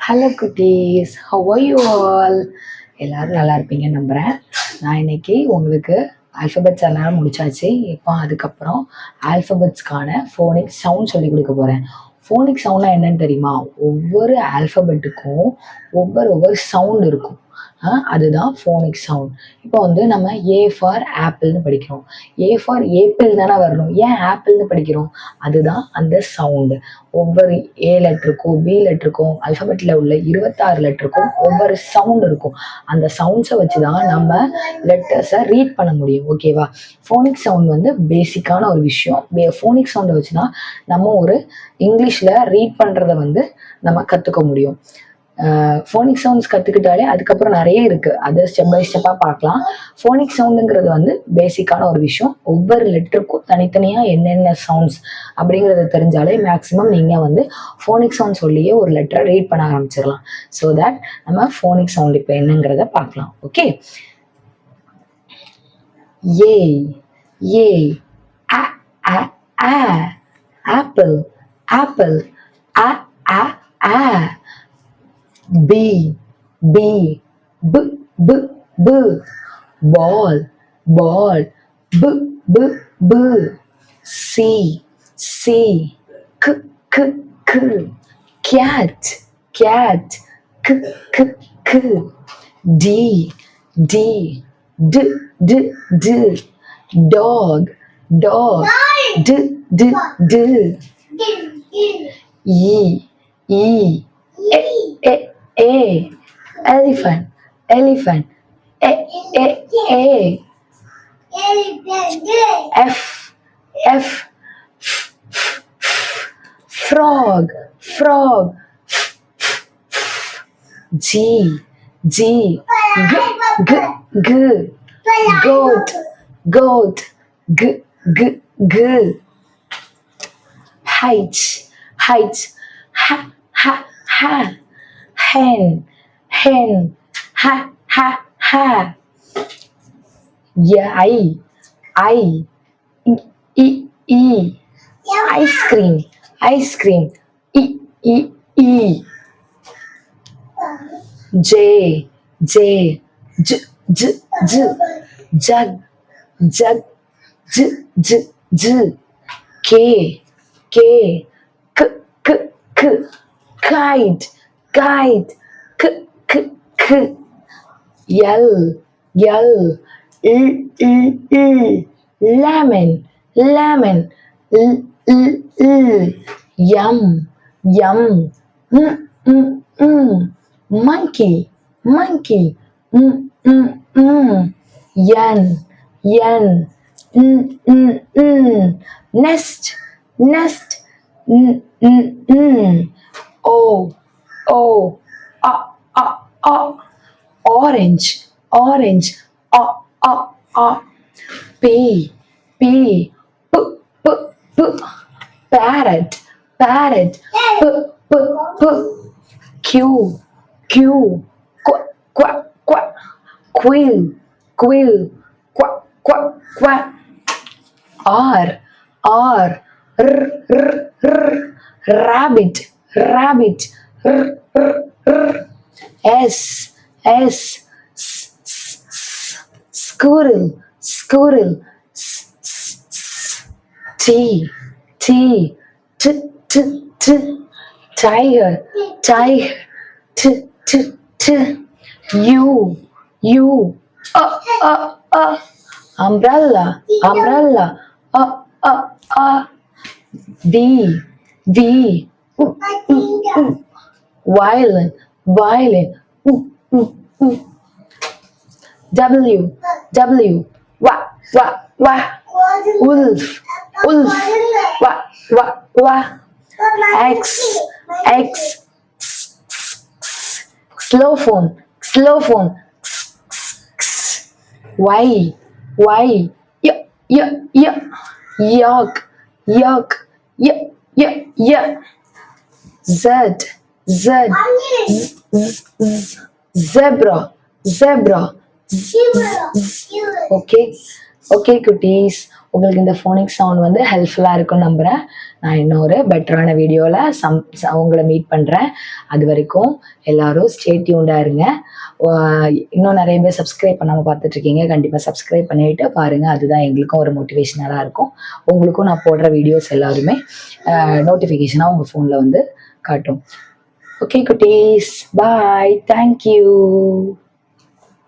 Hello குட்டீஸ், how are you all? எல்லோரும் நல்லா இருப்பீங்கன்னு நம்புகிறேன். நான் இன்னைக்கு உங்களுக்கு ஆல்ஃபபெட்ஸ் எல்லாம் முடிச்சாச்சு. இப்போ அதுக்கப்புறம் ஆல்ஃபபெட்ஸ்க்கான ஃபோனிக் சவுண்ட் சொல்லி கொடுக்க போகிறேன். ஃபோனிக் சவுண்ட்னா என்னன்னு தெரியுமா? ஒவ்வொரு ஆல்ஃபபெட்டுக்கும் ஒவ்வொரு சவுண்ட் இருக்கும். அதுதான் ஃபோனிக் சவுண்ட். இப்போ வந்து நம்ம ஏ ஃபார் ஆப்பிள்னு படிக்கிறோம். ஏ ஃபார் ஏப்பிள் தானே வரணும். ஏன் ஆப்பிள்னு படிக்கிறோம்? அதுதான் அந்த சவுண்டு. ஒவ்வொரு ஏ லெட்டருக்கும் பி லெட்டருக்கும் அல்ஃபபெட்டில் உள்ள 26 லெட்டருக்கும் ஒவ்வொரு சவுண்ட் இருக்கும். அந்த சவுண்ட்ஸை வச்சு தான் நம்ம லெட்டர்ஸை ரீட் பண்ண முடியும். ஓகேவா? ஃபோனிக் சவுண்ட் வந்து பேசிக்கான ஒரு விஷயம். ஃபோனிக் சவுண்டை வச்சு தான் நம்ம ஒரு இங்கிலீஷில் ரீட் பண்ணுறத வந்து நம்ம கற்றுக்க முடியும். ஃபோனிக் சவுண்ட்ஸ் கற்றுக்கிட்டாலே அதுக்கப்புறம் நிறைய இருக்குது. அதை ஸ்டெப் பை ஸ்டெப்பாக பார்க்கலாம். ஃபோனிக் சவுண்டுங்கிறது வந்து பேசிக்கான ஒரு விஷயம். ஒவ்வொரு லெட்டருக்கும் தனித்தனியாக என்னென்ன சவுண்ட்ஸ் அப்படிங்கிறத தெரிஞ்சாலே மேக்ஸிமம் நீங்கள் வந்து ஃபோனிக் சவுண்ட் சொல்லியே ஒரு லெட்டரை ரீட் பண்ண ஆரம்பிச்சிடலாம். ஸோ தட் நம்ம ஃபோனிக் சவுண்ட் இப்போ என்னங்கிறத பார்க்கலாம். Okay, A A apple apple B B B B B ball ball B B B C C K K K cat cat K K K D D D D D dog dog D D D E E A elephant elephant A F F frog frog G G G G goat goat G G G height height ha ha ha hen hen ha ha ha I E ice cream ice cream E J J J J J jug jug J J J K K K K K kite kite K K K L L lemon lemon yum yum monkey monkey yen nest nest orange orange P parrot parrot Q quill quack R rabbit S squirrel T tiger U umbrella V violin W wolf X xylophone Y yak Z zebra okay குட்டீஸ், உங்களுக்கு இந்த phonic sound வந்து ஹெல்ப்ஃபுல்லாக இருக்கும்னு நம்புகிறேன். நான் இன்னொரு பெட்டரான வீடியோவில் உங்களை மீட் பண்ணுறேன். அது வரைக்கும் எல்லாரும் ஸ்டே டியூன்டாக இருங்க. இன்னும் நிறைய பேர் சப்ஸ்கிரைப் பண்ணாமல் பார்த்துட்ருக்கீங்க. கண்டிப்பாக சப்ஸ்கிரைப் பண்ணிவிட்டு பாருங்கள். அதுதான் எங்களுக்கும் ஒரு மோட்டிவேஷனலாக இருக்கும். உங்களுக்கும் நான் போடுற வீடியோஸ் எல்லாருமே நோட்டிஃபிகேஷனாக உங்கள் ஃபோனில் வந்து காட்டும். ஓகே குட்டீஸ், பாய், தேங்க்யூ.